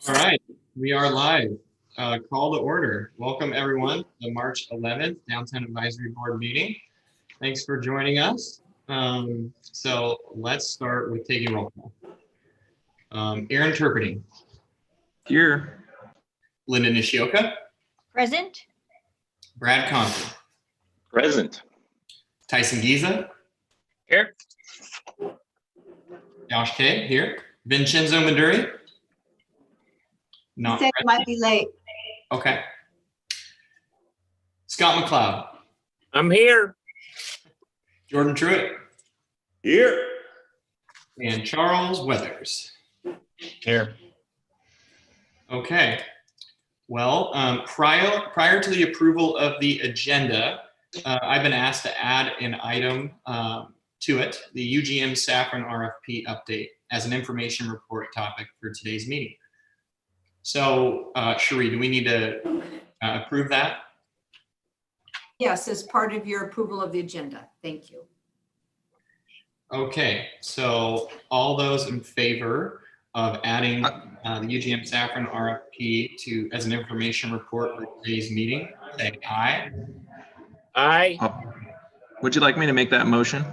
All right, we are live. Call to order. Welcome everyone to the March 11th Downtown Advisory Board meeting. Thanks for joining us. So let's start with taking roll call. Aaron Turpity. Here. Linda Nishioka. Present. Brad Compton. Present. Tyson Giza. Here. Josh Kay here. Vincenzo Maduri. Not Said it might be late. okay. Scott McLeod. I'm here. Jordan Truitt. Here. And Charles Weathers. Here. Okay. Well, prior to the approval of the agenda, I've been asked to add an item to it, the UGM Saffron RFP update, as an information report topic for today's meeting. So, Cherie, do we need to approve that? Yes, as part of your approval of the agenda. Thank you. Okay, so all those in favor of adding the UGM Saffron RFP as an information report for today's meeting, say aye. Aye. Would you like me to make that motion?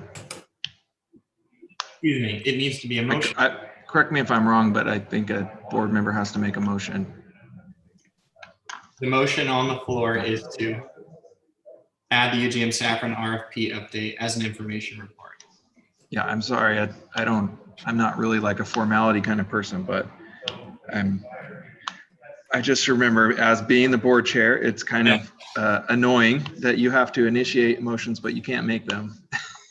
Excuse me, it needs to be a motion. Correct me if I'm wrong, but I think a board member has to make a motion. The motion on the floor is to add the UGM Saffron RFP update as an information report. Yeah, I'm sorry. I'm not really like a formality kind of person, but I just remember as being the board chair, it's kind of annoying that you have to initiate motions, but you can't make them.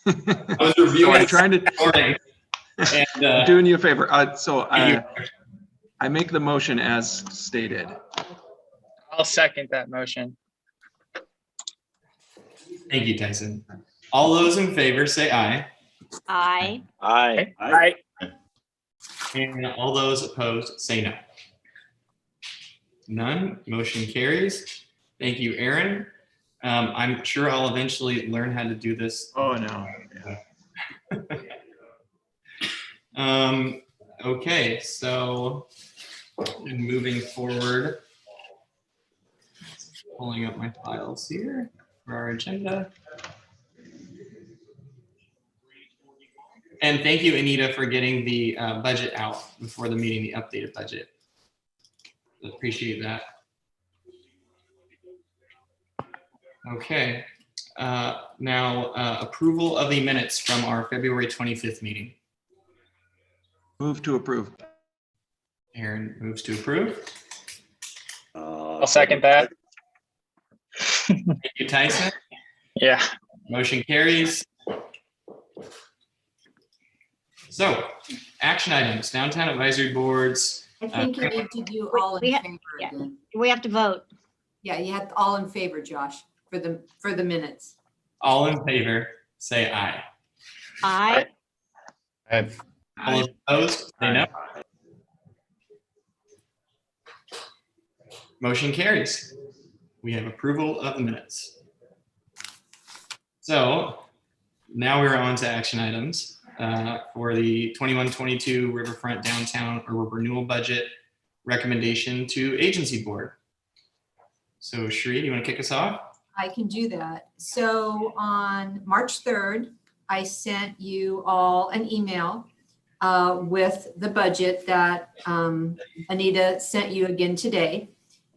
I was reviewing I'm trying to morning, and, I'm doing you a favor. I make the motion as stated. I'll second that motion. thank you, Tyson. All those in favor say aye. Aye. Aye. Aye. And all those opposed say no. None, motion carries. Thank you, Aaron. I'm sure I'll eventually learn how to do this. Oh, no. Okay, so moving forward, pulling up my files here for our agenda. And thank you, Anita, for getting the budget out before the meeting, the updated budget. Appreciate that. Okay, now approval of the minutes from our February 25th meeting. Move to approve. Aaron moves to approve. I'll second that. Thank you, Tyson. Yeah. Motion carries. So, action items, downtown advisory boards. I think you need to do all in favor yeah. again. We have to vote. Yeah, you had all in favor, Josh, for the minutes. All in favor, say aye. Aye. All opposed, say no. Motion carries. We have approval of the minutes. So now we're on to action items for the 21-22 Riverfront Downtown or renewal budget recommendation to agency board. So Cherie, do you want to kick us off? I can do that. So on March 3rd, I sent you all an email with the budget that Anita sent you again today.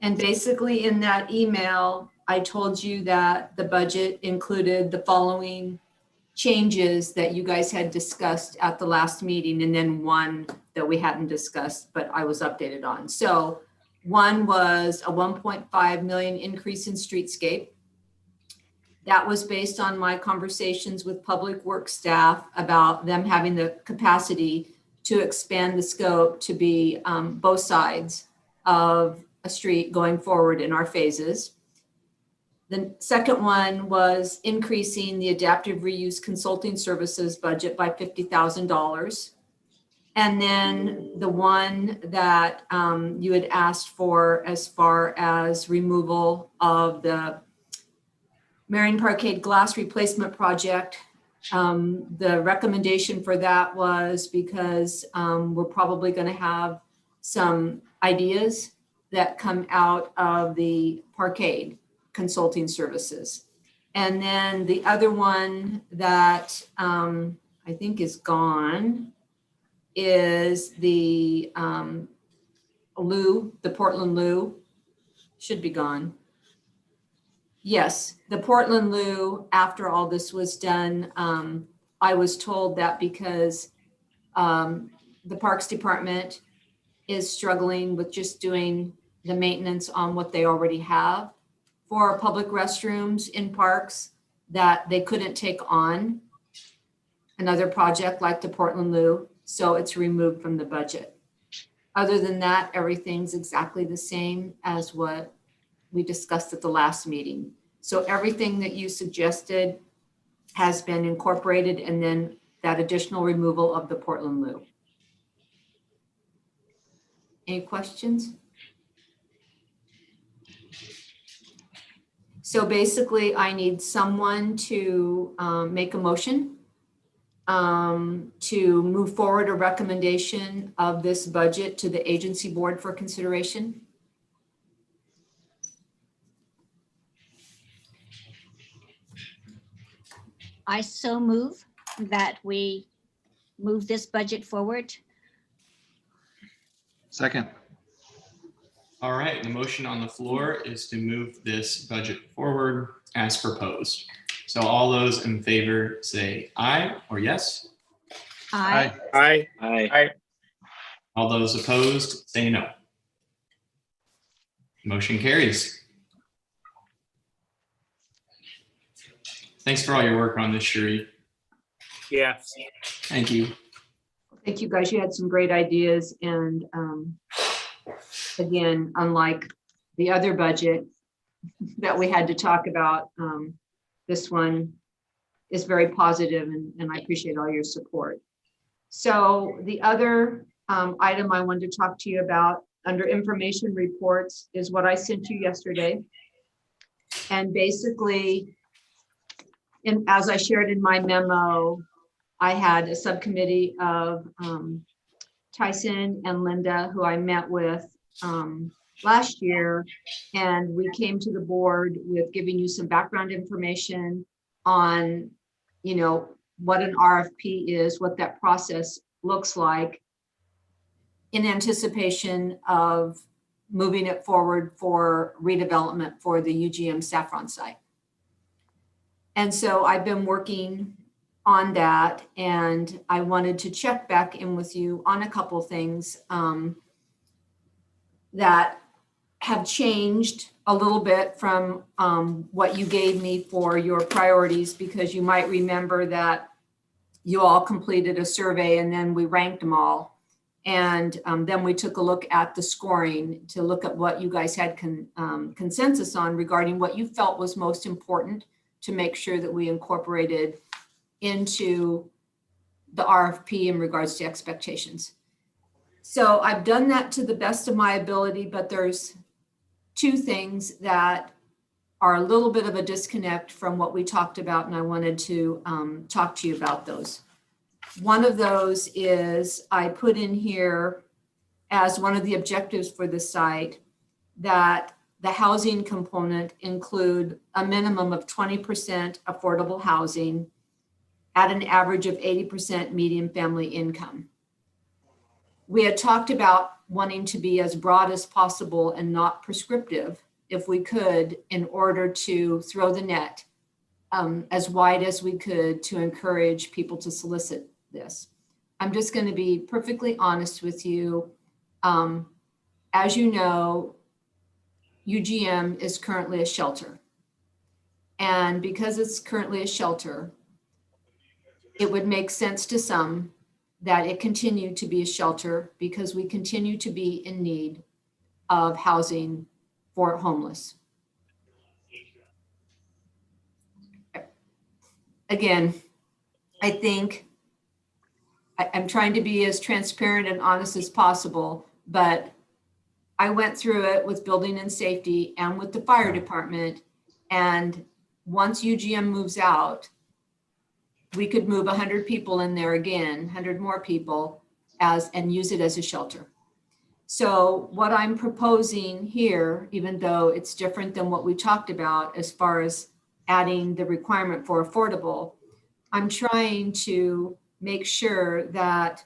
And basically in that email, I told you that the budget included the following changes that you guys had discussed at the last meeting, and then one that we hadn't discussed, but I was updated on. So one was a 1.5 million increase in streetscape. That was based on my conversations with public works staff about them having the capacity to expand the scope to be both sides of a street going forward in our phases. The second one was increasing the adaptive reuse consulting services budget by $50,000. And then the one that you had asked for as far as removal of the Marion Parkade glass replacement project. The recommendation for that was because we're probably going to have some ideas that come out of the Parkade Consulting Services. And then the other one that I think is gone is the the Portland Lou, should be gone. Yes, the Portland Lou, after all this was done, I was told that because the Parks Department is struggling with just doing the maintenance on what they already have for public restrooms in parks, that they couldn't take on another project like the Portland Lou, so it's removed from the budget. Other than that, everything's exactly the same as what we discussed at the last meeting. So everything that you suggested has been incorporated, and then that additional removal of the Portland Lou. Any questions? So basically, I need someone to make a motion to move forward a recommendation of this budget to the agency board for consideration. I so move that we move this budget forward. Second. All right, the motion on the floor is to move this budget forward as proposed. So all those in favor say aye or yes. Aye. Aye. Aye. All those opposed say no. Motion carries. Thanks for all your work on this, Sheree. Yeah. Thank you. Thank you, guys. You had some great ideas, and again, unlike the other budget that we had to talk about, this one is very positive, and I appreciate all your support. So the other item I wanted to talk to you about under information reports is what I sent you yesterday. And basically, as I shared in my memo, I had a subcommittee of Tyson and Linda, who I met with last year, and we came to the board with giving you some background information on, you know, what an RFP is, what that process looks like, in anticipation of moving it forward for redevelopment for the UGM Saffron site. And so I've been working on that, and I wanted to check back in with you on a couple things that have changed a little bit from what you gave me for your priorities, because you might remember that you all completed a survey and then we ranked them all. And then we took a look at the scoring to look at what you guys had consensus on regarding what you felt was most important to make sure that we incorporated into the RFP in regards to expectations. So I've done that to the best of my ability, but there's two things that are a little bit of a disconnect from what we talked about, and I wanted to talk to you about those. One of those is I put in here as one of the objectives for the site that the housing component include a minimum of 20% affordable housing at an average of 80% median family income. We had talked about wanting to be as broad as possible and not prescriptive, if we could, in order to throw the net as wide as we could to encourage people to solicit this. I'm just going to be perfectly honest with you. As you know, UGM is currently a shelter. And because it's currently a shelter, it would make sense to some that it continue to be a shelter because we continue to be in need of housing for homeless. Again, I think I'm trying to be as transparent and honest as possible, but I went through it with building and safety and with the fire department. And once UGM moves out, we could move 100 people in there again, 100 more people, and use it as a shelter. So what I'm proposing here, even though it's different than what we talked about as far as adding the requirement for affordable, I'm trying to make sure that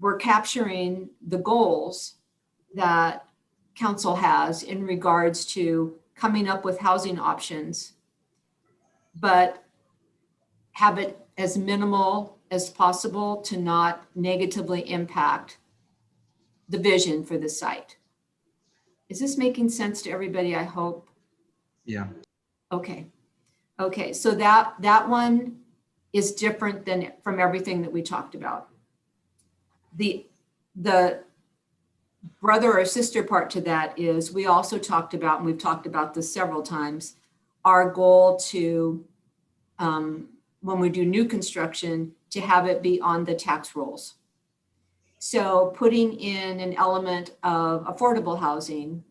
we're capturing the goals that council has in regards to coming up with housing options, but have it as minimal as possible to not negatively impact the vision for the site. Is this making sense to everybody? I hope. Yeah. Okay. Okay. So that one is different than from everything that we talked about. The brother or sister part to that is we also talked about, and we've talked about this several times, our goal to, when we do new construction, to have it be on the tax rolls. So putting in an element of affordable housing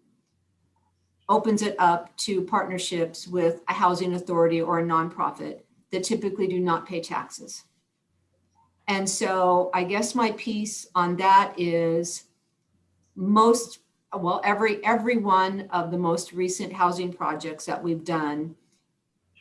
opens it up to partnerships with a housing authority or a nonprofit that typically do not pay taxes. And so I guess my piece on that is every one of the most recent housing projects that we've done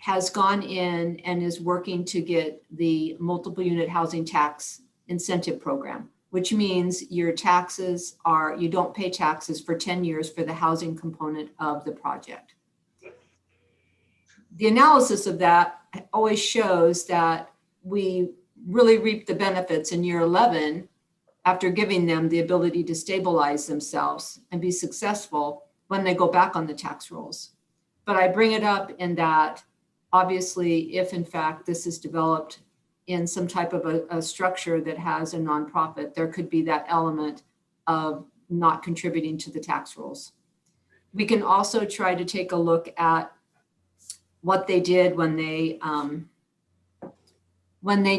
has gone in and is working to get the multiple unit housing tax incentive program, which means your taxes are, you don't pay taxes for 10 years for the housing component of the project. The analysis of that always shows that we really reap the benefits in year 11 after giving them the ability to stabilize themselves and be successful when they go back on the tax rolls. But I bring it up in that, obviously, if in fact this is developed in some type of a structure that has a nonprofit, there could be that element of not contributing to the tax rolls. We can also try to take a look at what they did when they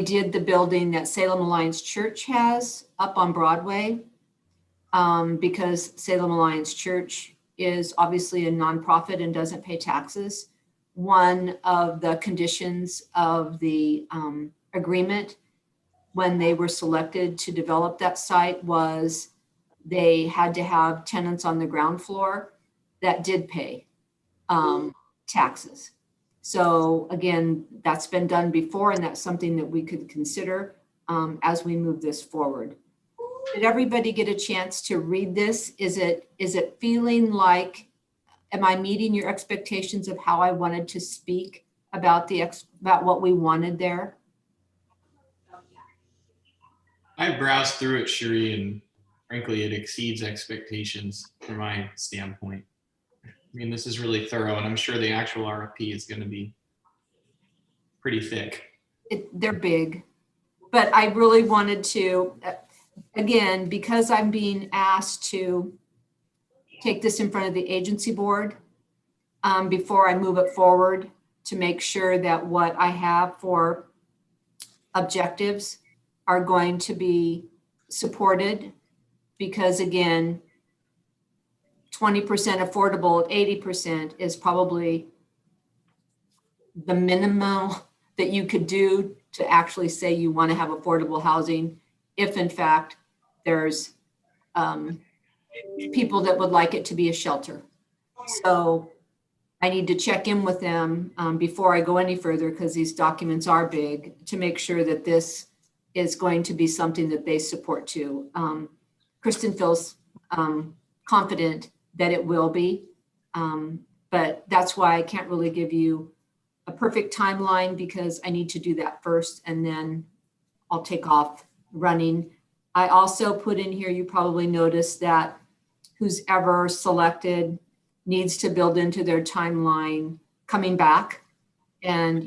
did the building that Salem Alliance Church has up on Broadway, because Salem Alliance Church is obviously a nonprofit and doesn't pay taxes. One of the conditions of the agreement when they were selected to develop that site was they had to have tenants on the ground floor that did pay taxes. So again, that's been done before, and that's something that we could consider as we move this forward. Did everybody get a chance to read this? Is it feeling like, am I meeting your expectations of how I wanted to speak about about what we wanted there? I browsed through it, Sheree, and frankly, it exceeds expectations from my standpoint. I mean, this is really thorough, and I'm sure the actual RFP is going to be pretty thick. They're big, but I really wanted to, again, because I'm being asked to take this in front of the agency board before I move it forward, to make sure that what I have for objectives are going to be supported, because again, 20% affordable at 80% is probably the minimum that you could do to actually say you want to have affordable housing, if in fact there's people that would like it to be a shelter. So I need to check in with them before I go any further, because these documents are big, to make sure that this is going to be something that they support too. Kristen feels confident that it will be, but that's why I can't really give you a perfect timeline, because I need to do that first and then I'll take off running. I also put in here, you probably noticed that who's ever selected needs to build into their timeline coming back and,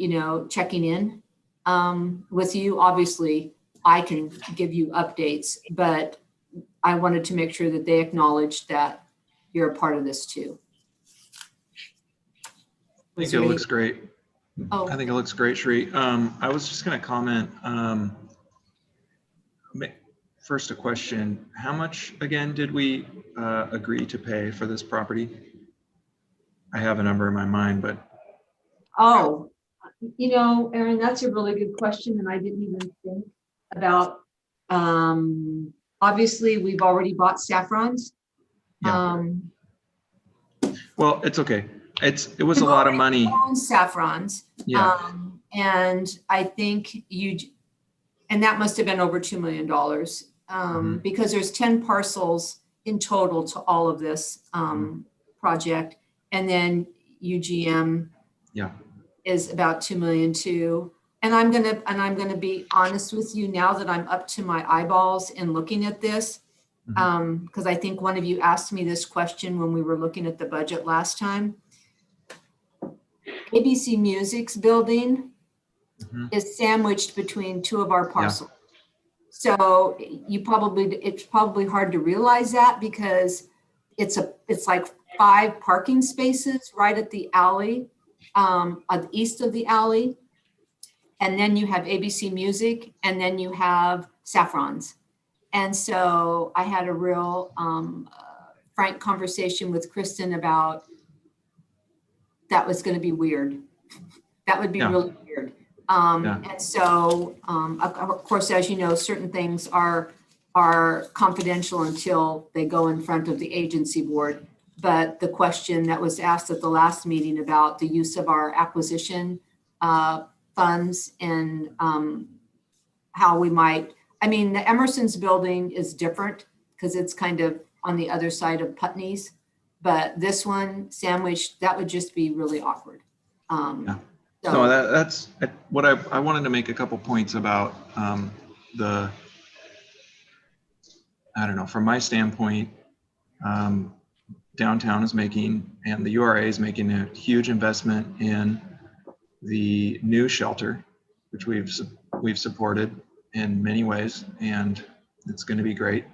checking in with you. Obviously, I can give you updates, but I wanted to make sure that they acknowledge that you're a part of this too. I think it looks great. Oh, I think it looks great, Sheree. I was just going to comment. First, a question. How much, again, did we agree to pay for this property? I have a number in my mind, but. oh, Erin, that's a really good question. And I didn't even think about, I'll Obviously, we've already bought saffrons. Yeah. Well, it's okay. It was a lot of money. Saffrons. Yeah. And I think and that must have been over $2 million. Mhm. Because there's 10 parcels in total to all of this project. And then UGM Yeah. is about 2 million too. And I'm gonna be honest with you now that I'm up to my eyeballs in looking at this. Because I think one of you asked me this question when we were looking at the budget last time. ABC Music's building Mhm. is sandwiched between two of our parcels. So it's probably hard to realize that because it's like 5 parking spaces right at the alley, east of the alley. And then you have ABC Music, and then you have Saffrons. And so I had a real frank conversation with Kristen about that was going to be weird. That would be really weird. And so, of course, as you know, certain things are confidential until they go in front of the agency board. But the question that was asked at the last meeting about the use of our acquisition funds and how we might, I mean, the Emerson's building is different because it's kind of on the other side of Putney's. But this one, sandwich, that would just be really awkward. No, that's what I wanted to make a couple points about I don't know, from my standpoint, downtown is making, and the URA is making a huge investment in the new shelter, which we've supported in many ways, and it's going to be great.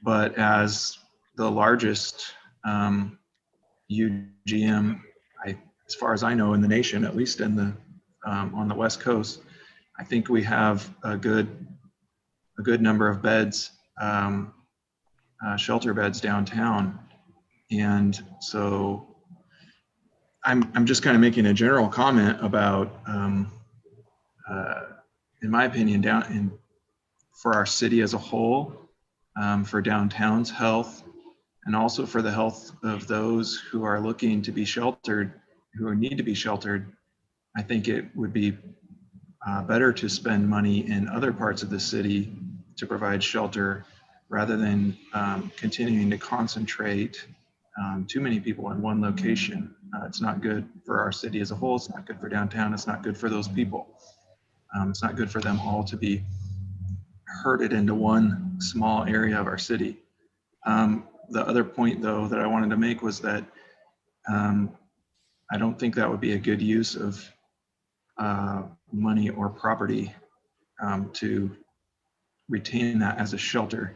But as the largest UGM, as far as I know, in the nation, at least in the on the West Coast, I think we have a good number of beds, shelter beds downtown, and so I'm just kind of making a general comment about, in my opinion, for our city as a whole, for downtown's health, and also for the health of those who are looking to be sheltered, who need to be sheltered. I think it would be better to spend money in other parts of the city to provide shelter rather than continuing to concentrate too many people in one location. It's not good for our city as a whole. It's not good for downtown. It's not good for those people. It's not good for them all to be herded into one small area of our city. The other point, though, that I wanted to make was that I don't think that would be a good use of money or property to retain that as a shelter.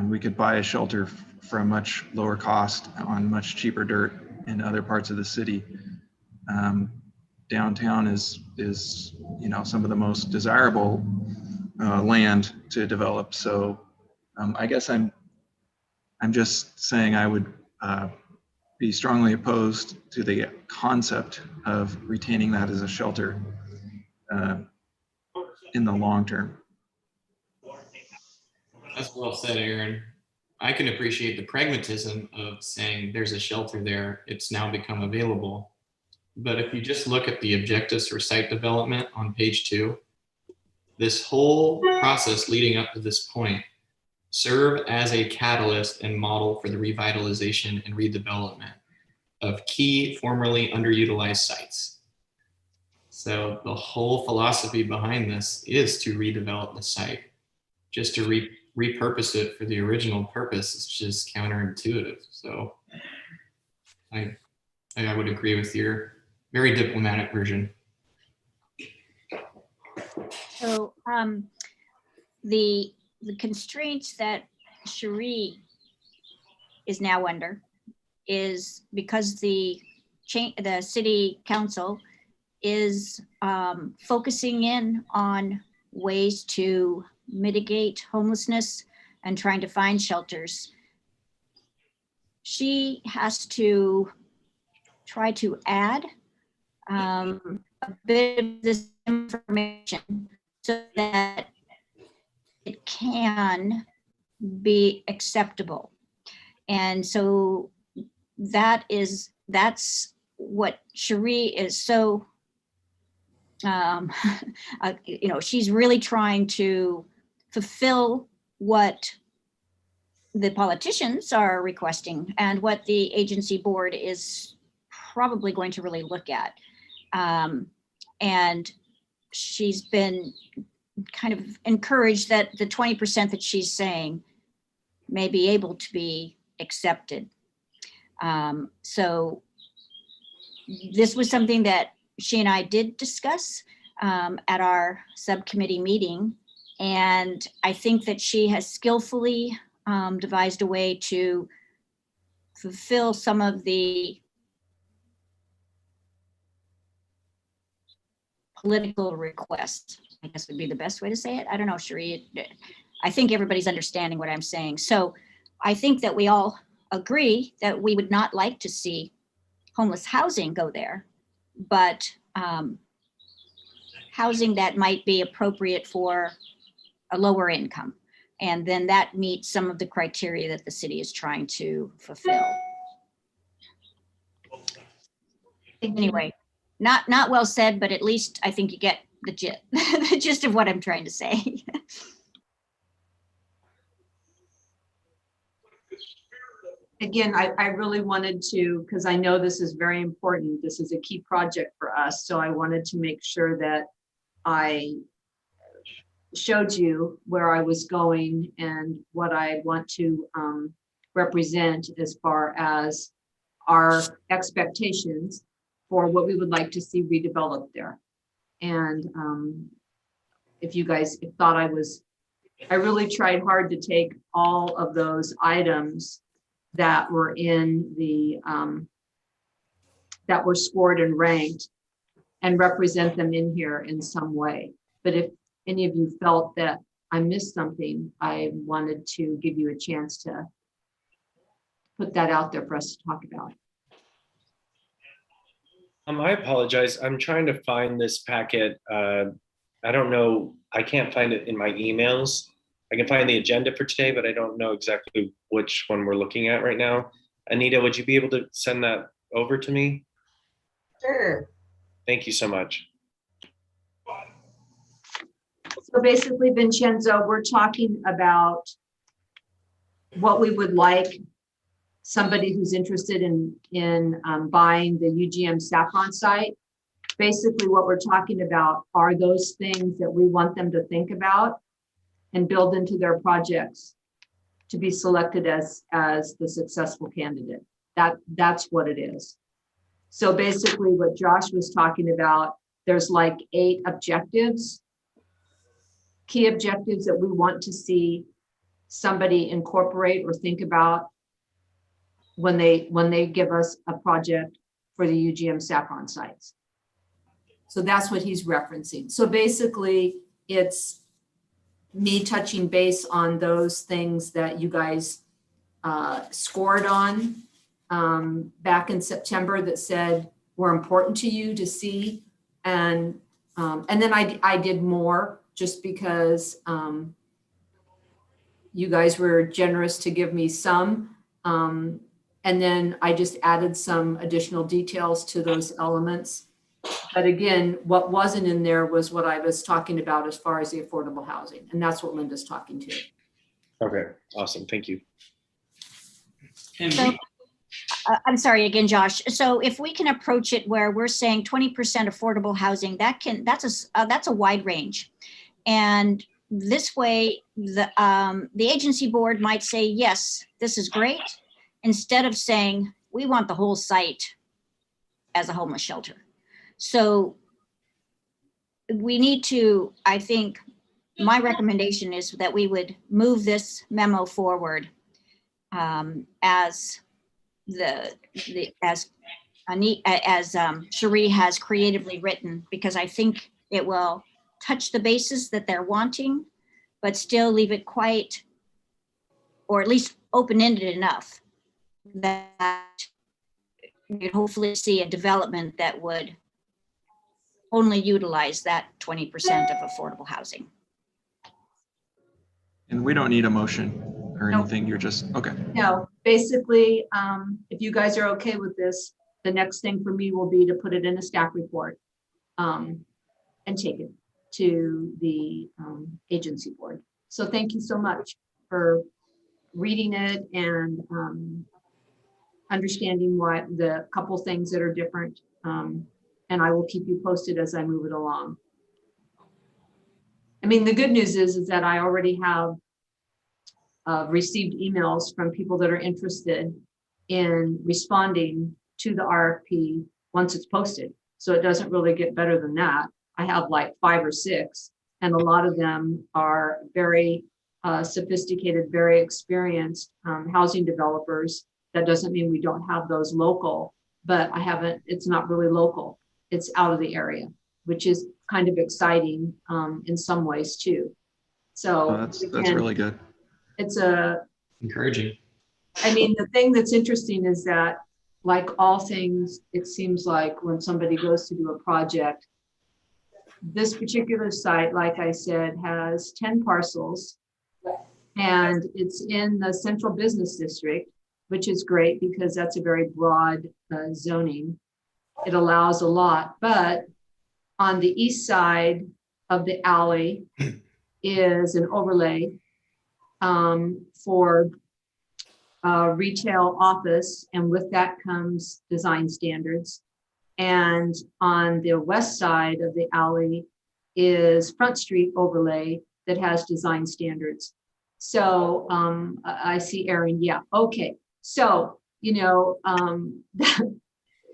We could buy a shelter for a much lower cost on much cheaper dirt in other parts of the city. Downtown is some of the most desirable land to develop. So I guess I'm just saying I would be strongly opposed to the concept of retaining that as a shelter in the long term. That's well said, Aaron. I can appreciate the pragmatism of saying there's a shelter there, it's now become available. But if you just look at the objectives for site development on page 2, this whole process leading up to this point serve as a catalyst and model for the revitalization and redevelopment of key formerly underutilized sites. So the whole philosophy behind this is to redevelop the site. Just to repurpose it for the original purpose is just counterintuitive. So I would agree with your very diplomatic version. So the constraints that Cherie is now under is because the city council is focusing in on ways to mitigate homelessness and trying to find shelters. She has to try to add a bit of this information so that it can be acceptable. And so that's what Cherie is so, she's really trying to fulfill what the politicians are requesting and what the agency board is probably going to really look at. And she's been kind of encouraged that the 20% that she's saying may be able to be accepted. So this was something that she and I did discuss at our subcommittee meeting. And I think that she has skillfully devised a way to fulfill some of the political requests, I guess would be the best way to say it. I don't know, Cherie. I think everybody's understanding what I'm saying. So I think that we all agree that we would not like to see homeless housing go there, but housing that might be appropriate for a lower income. And then that meets some of the criteria that the city is trying to fulfill. Anyway, not well said, but at least I think you get the gist of what I'm trying to say. Again, I really wanted to, because I know this is very important. This is a key project for us. So I wanted to make sure that I showed you where I was going and what I want to represent as far as our expectations for what we would like to see redeveloped there. And if you guys thought I really tried hard to take all of those items that were in the, that were scored and ranked and represent them in here in some way. But if any of you felt that I missed something, I wanted to give you a chance to put that out there for us to talk about. I apologize. I'm trying to find this packet. I don't know. I can't find it in my emails. I can find the agenda for today, but I don't know exactly which one we're looking at right now. Anita, would you be able to send that over to me? Sure. Thank you so much. So basically, Vincenzo, we're talking about what we would like somebody who's interested in buying the UGM Saffron site. Basically, what we're talking about are those things that we want them to think about and build into their projects to be selected as the successful candidate. That's what it is. So basically what Josh was talking about, there's like 8 objectives, key objectives that we want to see somebody incorporate or think about when they give us a project for the UGM Saffron sites. So that's what he's referencing. So basically it's me touching base on those things that you guys scored on back in September that said were important to you to see. And then I did more just because you guys were generous to give me some. And then I just added some additional details to those elements. But again, what wasn't in there was what I was talking about as far as the affordable housing. And that's what Linda's talking to. Okay, awesome. Thank you. And So, I'm sorry again, Josh. So if we can approach it where we're saying 20% affordable housing, that's a wide range. And this way, the agency board might say, yes, this is great, instead of saying, we want the whole site as a homeless shelter. So we need to, I think, my recommendation is that we would move this memo forward as Cherie has creatively written, because I think it will touch the bases that they're wanting, but still leave it quite, or at least open-ended enough that you'd hopefully see a development that would only utilize that 20% of affordable housing. And we don't need a motion or Nope. anything. You're just, okay. No, basically, if you guys are okay with this, the next thing for me will be to put it in a staff report and take it to the agency board. So thank you so much for reading it and understanding what the couple things that are different. And I will keep you posted as I move it along. I mean, the good news is that I already have received emails from people that are interested in responding to the RFP once it's posted. So it doesn't really get better than that. I have like 5 or 6, and a lot of them are very sophisticated, very experienced housing developers. That doesn't mean we don't have those local, but it's not really local. It's out of the area, which is kind of exciting in some ways too. So That's again, really good. it's Encouraging. I mean, the thing that's interesting is that, like all things, it seems like when somebody goes to do a project, this particular site, like I said, has 10 parcels, and it's in the central business district, which is great because that's a very broad zoning. It allows a lot, but on the east side of the alley is an overlay for retail office, and with that comes design standards. And on the west side of the alley is Front Street overlay that has design standards. So I see Aaron, yeah, okay. So, you know,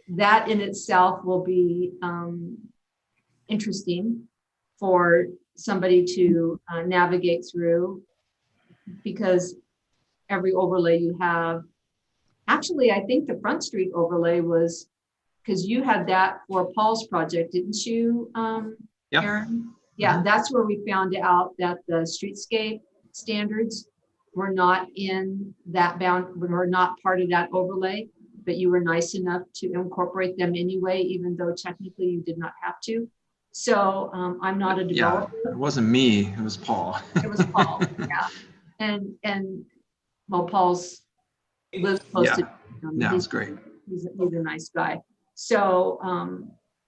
that in itself will be interesting for somebody to navigate through, because every overlay you have, actually, I think the Front Street overlay was, because you had that for Paul's project, didn't you, Yeah. Aaron? Yeah, that's where we found out that the streetscape standards were not in that were not part of that overlay, but you were nice enough to incorporate them anyway, even though technically you did not have to. So I'm not a Yeah, developer. it wasn't me, it was Paul. It was Paul, yeah. And well, Paul's lives close to. Yeah, it's great. He's a nice guy. So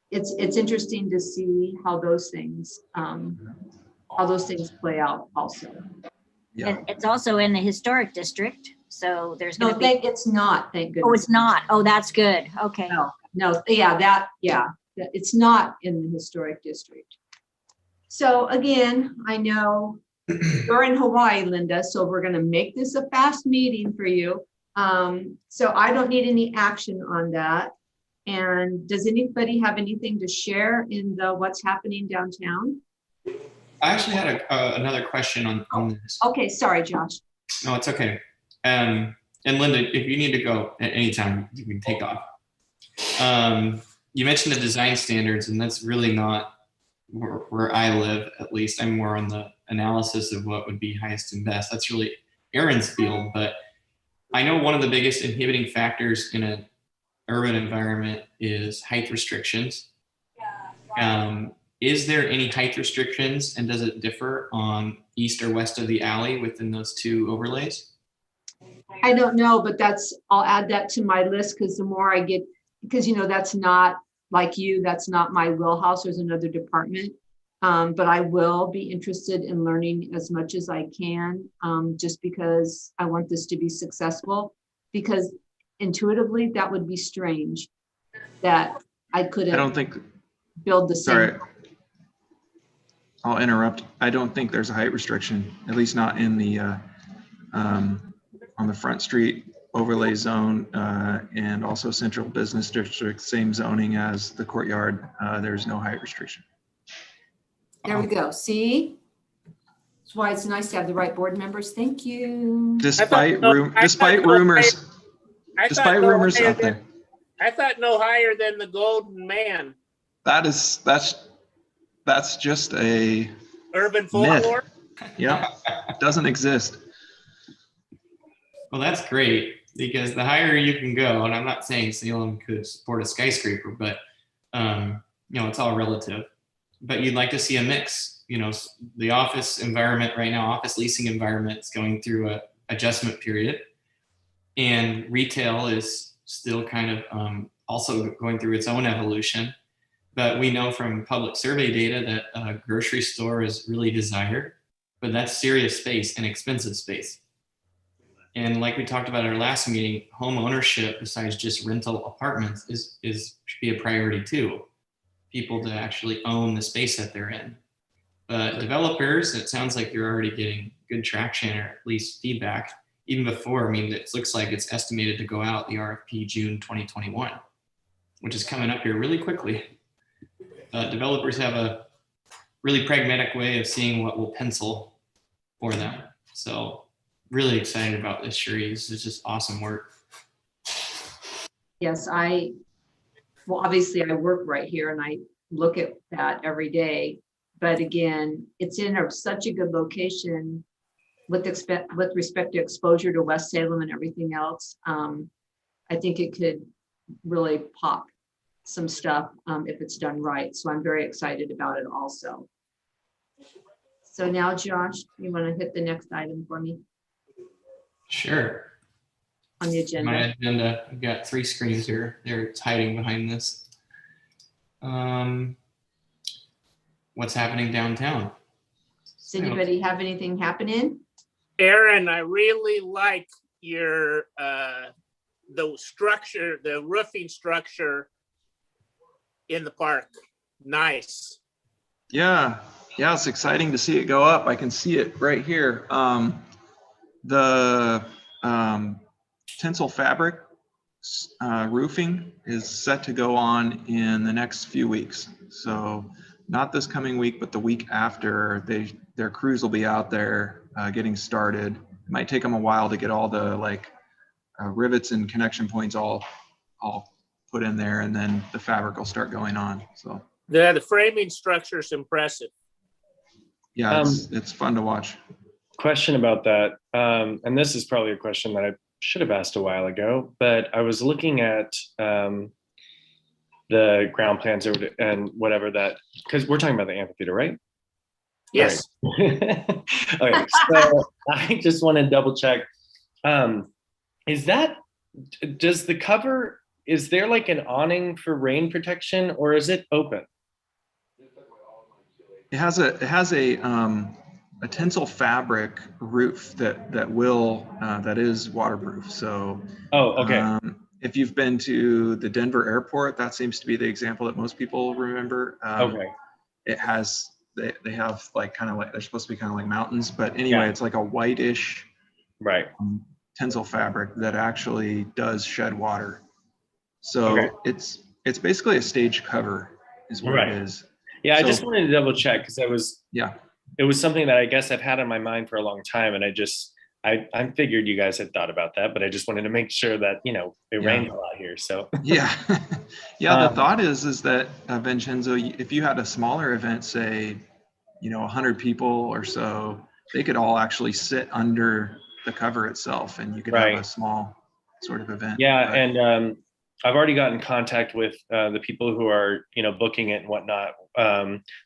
it's interesting to see how those things play out also. Yeah. And it's also in the historic district, so there's No, going to be. it's not, thank goodness. Oh, it's not. Oh, that's good. Okay. No, it's not in the historic district. So again, I know you're in Hawaii, Linda, so we're gonna make this a fast meeting for you. So I don't need any action on that. And does anybody have anything to share in the what's happening downtown? I actually had another question on this. Okay, sorry, Josh. No, it's okay. And Linda, if you need to go at any time, you can take off. You mentioned the design standards, and that's really not where I live, at least. I'm more on the analysis of what would be highest and best. That's really Aaron's field, but I know one of the biggest inhibiting factors in an urban environment is height restrictions. Is there any height restrictions, and does it differ on east or west of the alley within those 2 overlays? I don't know, but I'll add that to my list, because the more I get, because that's not like you, that's not my wheelhouse. There's another department. But I will be interested in learning as much as I can, just because I want this to be successful, because intuitively that would be strange that I couldn't I don't think, build the same. sorry, I'll interrupt. I don't think there's a height restriction, at least not in the, on the Front Street overlay zone, and also Central Business District, same zoning as the Courtyard. There's no height restriction. There we go. See? That's why it's nice to have the right board members. Thank you. Despite rumors out there. I thought no higher than the Golden Man. That's just a Urban folklore. yeah, doesn't exist. Well, that's great, because the higher you can go, and I'm not saying Salem could support a skyscraper, but it's all relative. But you'd like to see a mix the office environment right now, office leasing environment is going through a adjustment period, and retail is still kind of also going through its own evolution. But we know from public survey data that a grocery store is really desired, but that's serious space and expensive space. And like we talked about at our last meeting, home ownership, besides just rental apartments, should be a priority too. People to actually own the space that they're in. But developers, it sounds like you're already getting good traction, or at least feedback, even before. I mean, it looks like it's estimated to go out, the RFP, June 2021, which is coming up here really quickly. Developers have a really pragmatic way of seeing what will pencil for them. So really excited about this, Sheree. This is just awesome work. Yes, well, obviously I work right here and I look at that every day. But again, it's in such a good location with respect to exposure to West Salem and everything else. I think it could really pop some stuff if it's done right. So I'm very excited about it also. So now, Josh, you want to hit the next item for me Sure. on the agenda? My agenda, I've got 3 screens here. It's hiding behind this. What's happening downtown? Does anybody have anything happening? Aaron, I really like your the structure, the roofing structure in the park. Nice. Yeah, it's exciting to see it go up. I can see it right here. The Tinsel Fabric roofing is set to go on in the next few weeks. So not this coming week, but the week after, their crews will be out there getting started. It might take them a while to get all the rivets and connection points all put in there, and then the fabric will start going on. So The framing structure is impressive. yeah, it's fun to watch. Question about that. And this is probably a question that I should have asked a while ago, but I was looking at the ground plans and whatever that, because we're talking about the amphitheater, right? Yes. Right. Okay, so I just want to double check. Is there like an awning for rain protection, or is it open? It has a Tinsel Fabric roof that is waterproof. So Oh, okay. if you've been to the Denver airport, that seems to be the example that most people remember. Okay. It has, they have they're supposed to be kind of like mountains, but anyway, Yeah. It's like a whitish Right. Tinsel fabric that actually does shed water. So Okay. it's basically a stage cover is what Right. it is. Yeah, I So- just wanted to double check because it was something that I guess I've had in my mind for a long time, and I figured you guys had thought about that, but I just wanted to make sure that it rained a lot here. So Yeah. The thought is that Vincenzo, if you had a smaller event, say 100 people or so, they could all actually sit under the cover itself, and you could have a small sort of event. yeah, But- and I've already gotten in contact with the people who are booking it and whatnot.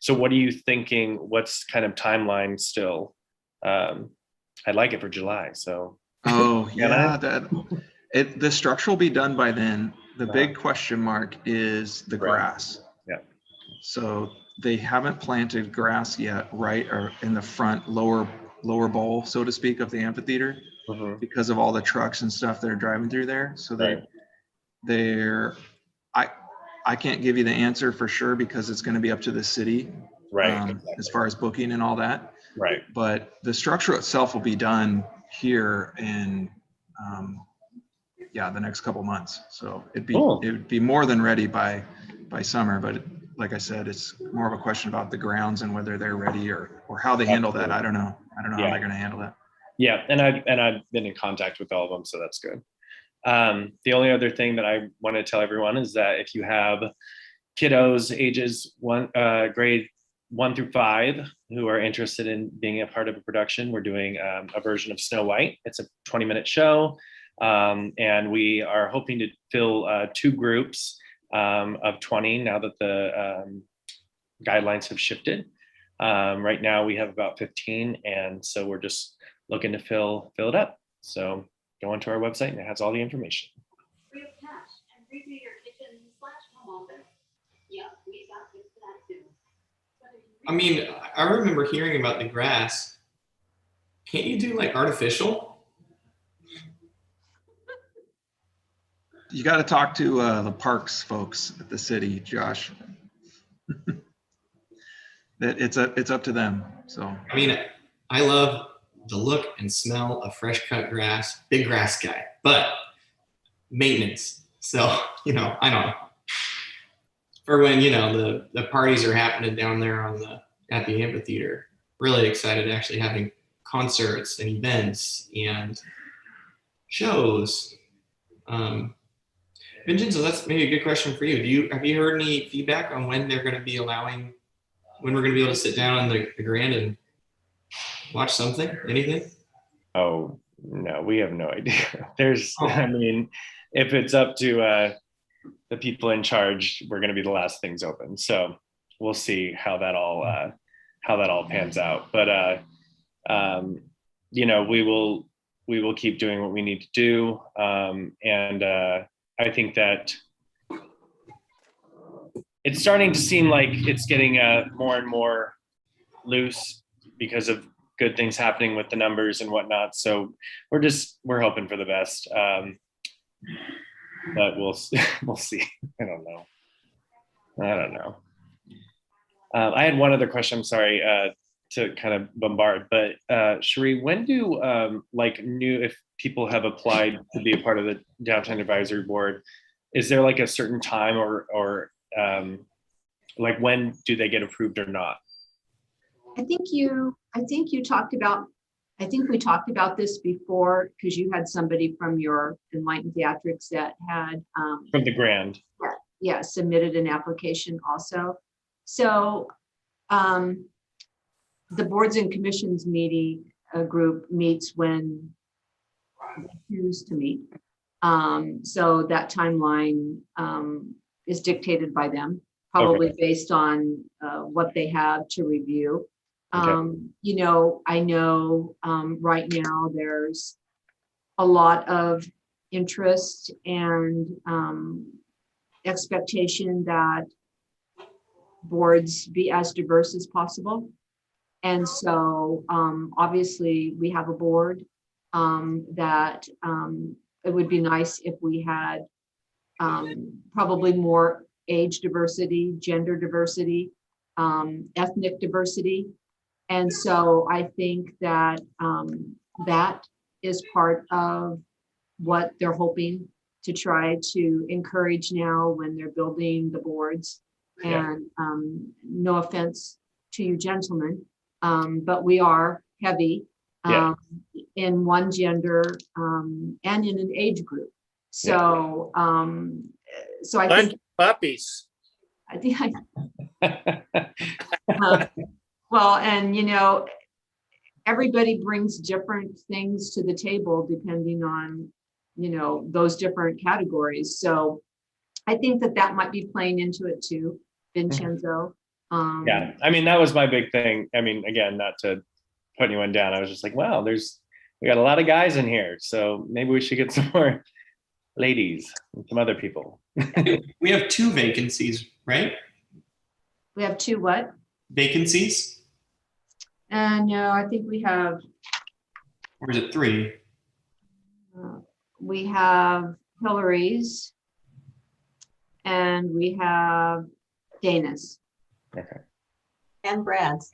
So what are you thinking? What's kind of timeline still? I'd like it for July. So Oh Yeah. yeah, the structure will be done by then. The big question mark is the Right. grass. Yeah. So they haven't planted grass yet, right, or in the front lower bowl, so to speak, of the amphitheater, Mhm. because of all the trucks and stuff that are driving through there. So I can't give you the answer for sure because it's going to be up to the city, Right. as far as booking and all that. Right. But the structure itself will be done here in the next couple months. So it would be more than ready by summer. But like I said, it's more of a question about the grounds and whether they're ready or how they handle that. I don't know how Yeah. they're going to handle that. Yeah, and I've been in contact with all of them, so that's good. The only other thing that I want to tell everyone is that if you have kiddos ages grade 1 through 5 who are interested in being a part of a production, we're doing a version of Snow White. It's a 20-minute show, and we are hoping to fill 2 groups of 20 now that the guidelines have shifted. Right now we have about 15, and so we're just looking to fill it up. So go onto our website and it has all the information. Free of cash and redo your kitchen/home office. Yep, we got fixed for that too. I mean, I remember hearing about the grass. Can't you do like artificial? You got to talk to the parks folks at the city, Josh. That it's up to them. So I mean, I love the look and smell of fresh cut grass. Big grass guy, but maintenance. So, you know, I don't know. For when, you know, the parties are happening down there at the amphitheater. Really excited actually having concerts and events and shows. Vincenzo, that's maybe a good question for you. Have you heard any feedback on when they're going to be when we're going to be able to sit down in the Grand and watch something? Anything? Oh, no, we have no idea. I mean, if it's up to the people in charge, we're going to be the last things open. So we'll see how that all pans out. But you know, we will keep doing what we need to do. And I think that it's starting to seem like it's getting more and more loose because of good things happening with the numbers and whatnot. So we're hoping for the best. But we'll see. I don't know. I had one other question. I'm sorry to kind of bombard, but Cherie, when do if people have applied to be a part of the Downtown Advisory Board, is there like a certain time or like when do they get approved or not? I think we talked about this before, because you had somebody from your Enlightened Theatrics that had From the Grand. submitted an application also. So the boards and commissions group meets when they choose to meet. So that timeline is dictated by them, probably based on what they have to review. Okay. You know, I know right now there's a lot of interest and expectation that boards be as diverse as possible. And so obviously we have a board that it would be nice if we had probably more age diversity, gender diversity, ethnic diversity. And so I think that that is part of what they're hoping to try to encourage now when they're building the boards. Yeah. And no offense to you gentlemen, but we are heavy in one gender and in an age group. So so I Bunch think of puppies. well, and you know, everybody brings different things to the table depending on, you know, those different categories. So I think that might be playing into it too, Vincenzo. Yeah, I mean, that was my big thing. I mean, again, not to put anyone down. I was just like, wow, we got a lot of guys in here. So maybe we should get some more ladies and some other people. We have 2 vacancies, right? We have 2 what? Vacancies? No, I think we have Or is it 3? we have Hillary's and we have Dana's. Okay. And Brad's.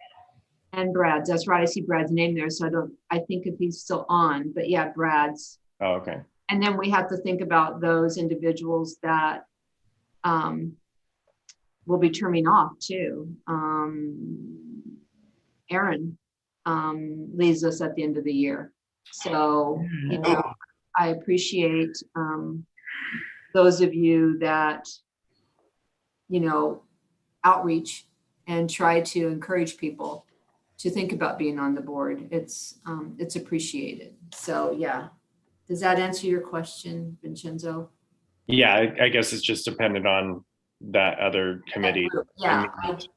And Brad's, that's right. I see Brad's name there. So I think if he's still on, but yeah, Brad's. Oh, okay. And then we have to think about those individuals that will be terming off too. Aaron leaves us at the end of the year. So, you know, I appreciate those of you that, you know, outreach and try to encourage people to think about being on the board. It's appreciated. So yeah. Does that answer your question, Vincenzo? Yeah, I guess it's just dependent on that other committee. Yeah,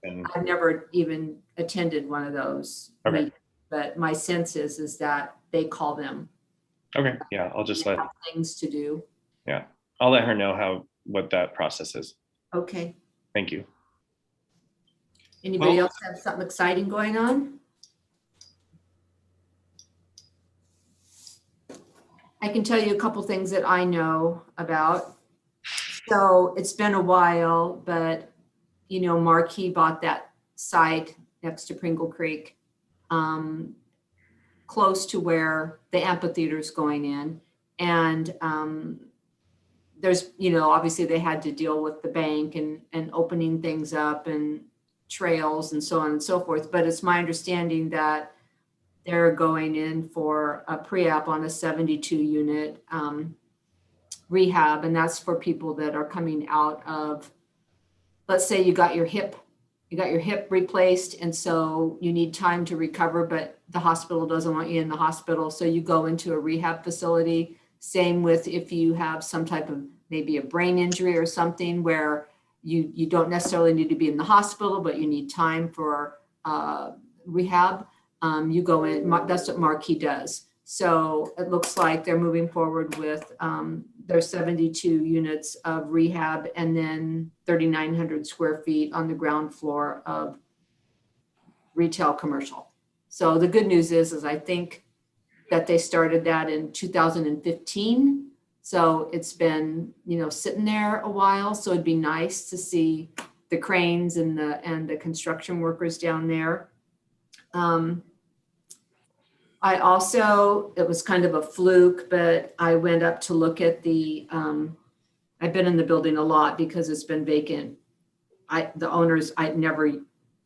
And I've never even attended one of those Okay. meetings, but my sense is that they call them. okay, yeah, I'll just They let, have things to do. I'll let her know what that process is. Okay. Thank you. Anybody Well- else have something exciting going on? I can tell you a couple things that I know about. So it's been a while, but you know, Marquee bought that site next to Pringle Creek, close to where the amphitheater is going in. And there's, you know, obviously they had to deal with the bank and opening things up and trails and so on and so forth. But it's my understanding that they're going in for a pre-app on a 72 unit rehab. And that's for people that are coming out of, let's say you got your hip replaced. And so you need time to recover, but the hospital doesn't want you in the hospital. So you go into a rehab facility. Same with if you have some type of maybe a brain injury or something where you don't necessarily need to be in the hospital, but you need time for rehab. You go in, that's what Marquee does. So it looks like they're moving forward with their 72 units of rehab and then 3,900 square feet on the ground floor of retail commercial. So the good news is I think that they started that in 2015. So it's been, you know, sitting there a while. So it'd be nice to see the cranes and the construction workers down there. I also, it was kind of a fluke, but I went up to look at I've been in the building a lot because it's been vacant. The owners, I never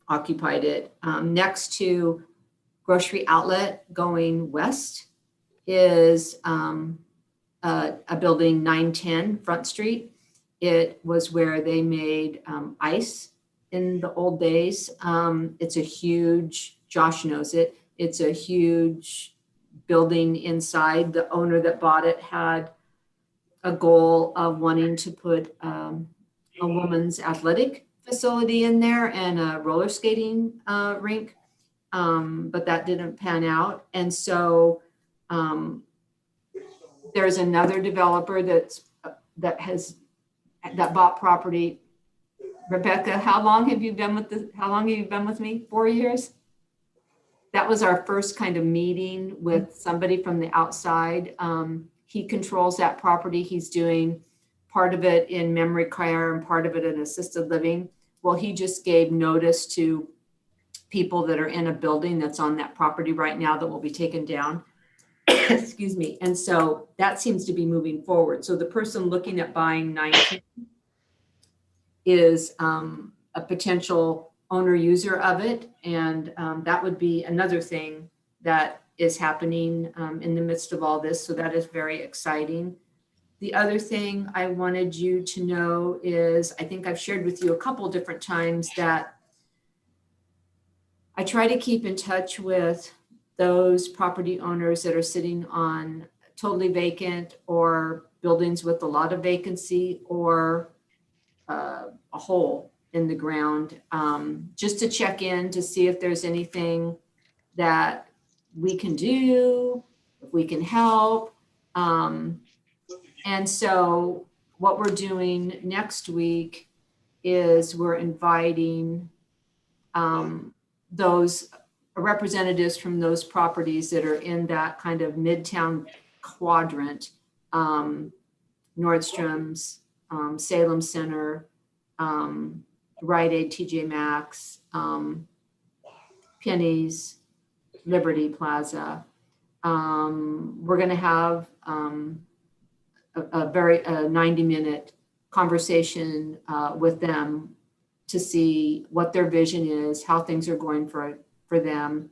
occupied it. Next to Grocery Outlet going west is a building 910 Front Street. It was where they made ice in the old days. It's a huge, Josh knows it. It's a huge building inside. The owner that bought it had a goal of wanting to put a woman's athletic facility in there and a roller skating rink, but that didn't pan out. And so there's another developer that bought property. Rebecca, how long have you been with me? 4 years? That was our first kind of meeting with somebody from the outside. He controls that property. He's doing part of it in memory care and part of it in assisted living. Well, he just gave notice to people that are in a building that's on that property right now that will be taken down. Excuse me. And so that seems to be moving forward. So the person looking at buying 19 is a potential owner user of it. And that would be another thing that is happening in the midst of all this. So that is very exciting. The other thing I wanted you to know is, I think I've shared with you a couple different times that I try to keep in touch with those property owners that are sitting on totally vacant or buildings with a lot of vacancy or a hole in the ground, just to check in to see if there's anything that we can do, if we can help. And so what we're doing next week is we're inviting those representatives from those properties that are in that kind of midtown quadrant, Nordstrom's, Salem Center, Rite Aid, TJ Maxx, Penny's, Liberty Plaza. We're going to have a 90-minute conversation with them to see what their vision is, how things are going for them,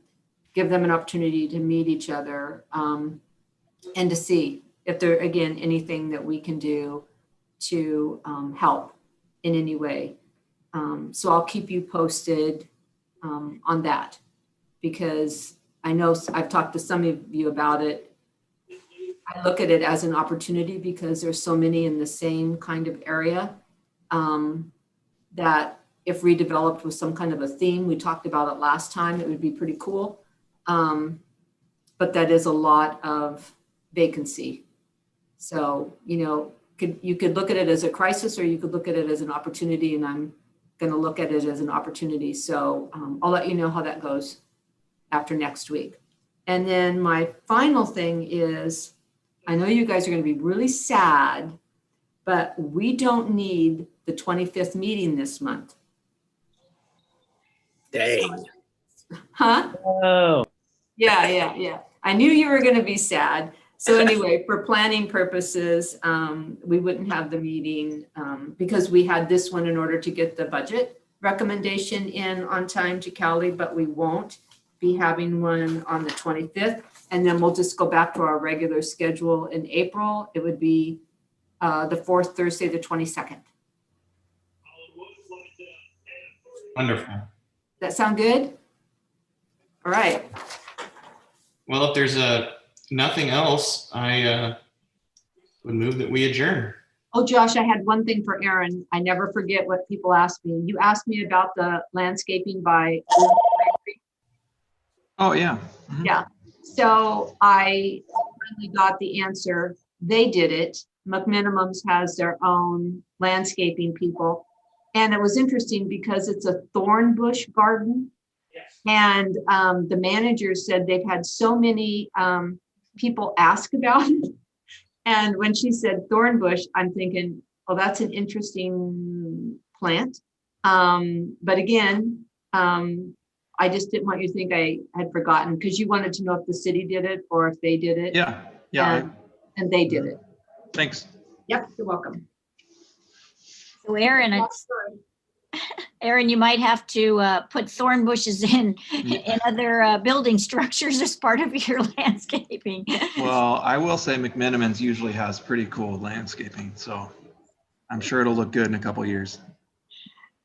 give them an opportunity to meet each other, and to see if there, again, anything that we can do to help in any way. So I'll keep you posted on that, because I know I've talked to some of you about it. I look at it as an opportunity because there's so many in the same kind of area. that if redeveloped with some kind of a theme, we talked about it last time, it would be pretty cool. But that is a lot of vacancy. So, you could look at it as a crisis, or you could look at it as an opportunity, and I'm going to look at it as an opportunity. So I'll let you know how that goes after next week. And then my final thing is, I know you guys are going to be really sad, but we don't need the 25th meeting this month. Dang. Huh? Oh, Yeah. I knew you were going to be sad. So anyway, for planning purposes, we wouldn't have the meeting because we had this one in order to get the budget recommendation in on time to Cali, but we won't be having one on the 25th. And then we'll just go back to our regular schedule in April. It would be the fourth Thursday, the 22nd. Wonderful. That sound good? All right. Well, if there's nothing else, I would move that we adjourn. Oh, Josh, I had one thing for Aaron. I never forget what people ask me. You asked me about the landscaping by. Oh, yeah. Mhm. Yeah. So I finally got the answer. They did it. McMinimums has their own landscaping people. And it was interesting because it's a thorn bush garden. And the manager said they've had so many people ask about it. And when she said thorn bush, I'm thinking, oh, that's an interesting plant. But again, I just didn't want you to think I had forgotten, because you wanted to know if the city did it or if they did it. Yeah. And they did it. Thanks. Yep, you're welcome. So Aaron, you might have to put thorn bushes in other building structures as part of your landscaping. Well, I will say McMenamins usually has pretty cool landscaping, so I'm sure it'll look good in a couple years.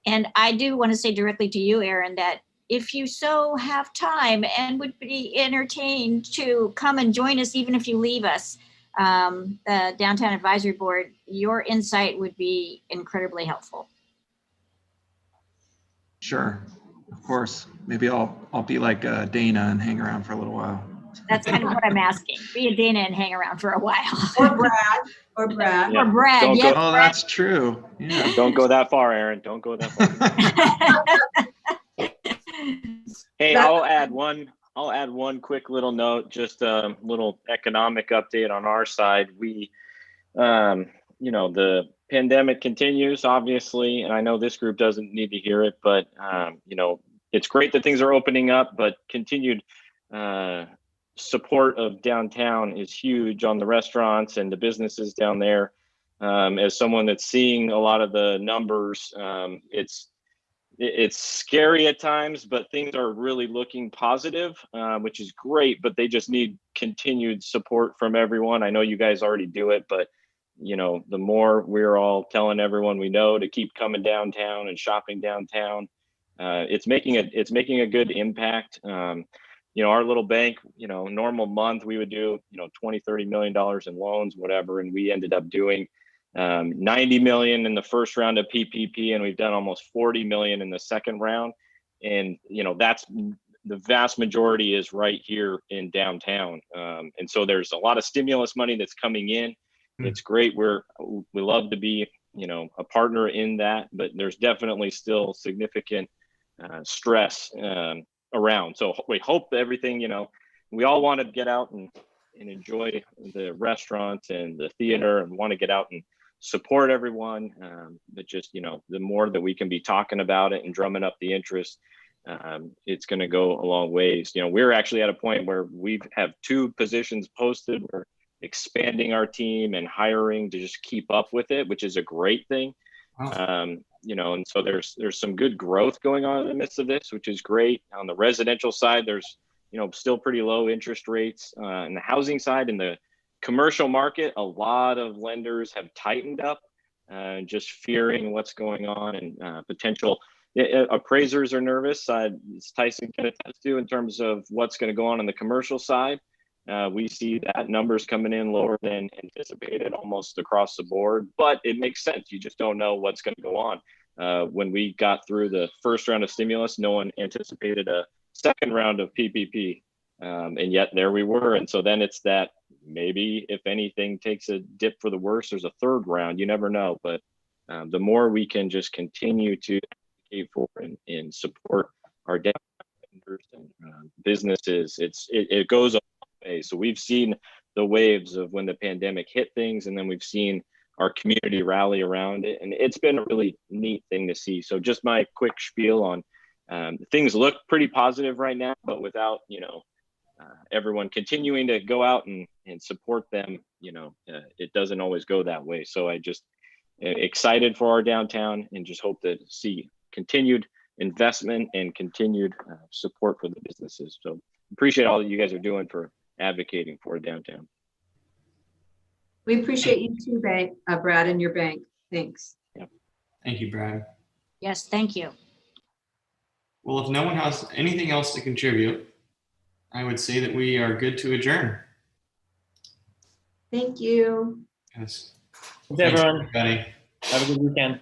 And I do want to say directly to you, Aaron, that if you so have time and would be entertained to come and join us, even if you leave us, the Downtown Advisory Board, your insight would be incredibly helpful. Sure, of course. Maybe I'll be like Dana and hang around for a little while. That's kind of what I'm asking. Be a Dana and hang around for a while. Or Brad. Or Brad. Or Brad. Don't Yes, Oh, Brad. that's true. Yeah. Don't go that far, Aaron. Don't go that far. Hey, I'll add one quick little note, just a little economic update on our side. We, the pandemic continues, obviously, and I know this group doesn't need to hear it, but, it's great that things are opening up, but continued support of downtown is huge on the restaurants and the businesses down there. As someone that's seeing a lot of the numbers, it's scary at times, but things are really looking positive, which is great, but they just need continued support from everyone. I know you guys already do it, but the more we're all telling everyone we know to keep coming downtown and shopping downtown, it's making a good impact. Our little bank, normal month we would do, $20-30 million in loans, whatever. And we ended up doing 90 million in the first round of PPP, and we've done almost 40 million in the second round. And, that's the vast majority is right here in downtown. And so there's a lot of stimulus money that's coming in. It's great. We love to be, a partner in that, but there's definitely still significant stress around. So we hope everything, we all want to get out and enjoy the restaurants and the theater and want to get out and support everyone. But just, the more that we can be talking about it and drumming up the interest, it's going to go a long ways. We're actually at a point where we have 2 positions posted. We're expanding our team and hiring to just keep up with it, which is a great thing. Wow. And so there's some good growth going on in the midst of this, which is great. On the residential side, there's, still pretty low interest rates. In the housing side, in the commercial market, a lot of lenders have tightened up, just fearing what's going on, and potential appraisers are nervous. As Tyson can attest to, in terms of what's going to go on the commercial side. We see that numbers coming in lower than anticipated almost across the board, but it makes sense. You just don't know what's going to go on. When we got through the first round of stimulus, no one anticipated a second round of PPP. And yet there we were. And so then it's that maybe if anything takes a dip for the worse, there's a third round. You never know. But the more we can just continue to advocate for and support our downtown vendors and businesses, it goes a long way. So we've seen the waves of when the pandemic hit things, and then we've seen our community rally around it. And it's been a really neat thing to see. So just my quick spiel on things look pretty positive right now, but without, everyone continuing to go out and support them, it doesn't always go that way. So I just excited for our downtown and just hope to see continued investment and continued support for the businesses. So appreciate all that you guys are doing for advocating for downtown. We appreciate you too, Brad, and your bank. Thanks. Thank you, Brad. Yes, thank you. Well, if no one has anything else to contribute, I would say that we are good to adjourn. Thank you. Yes. Thanks, everyone. Everybody. Have a good weekend.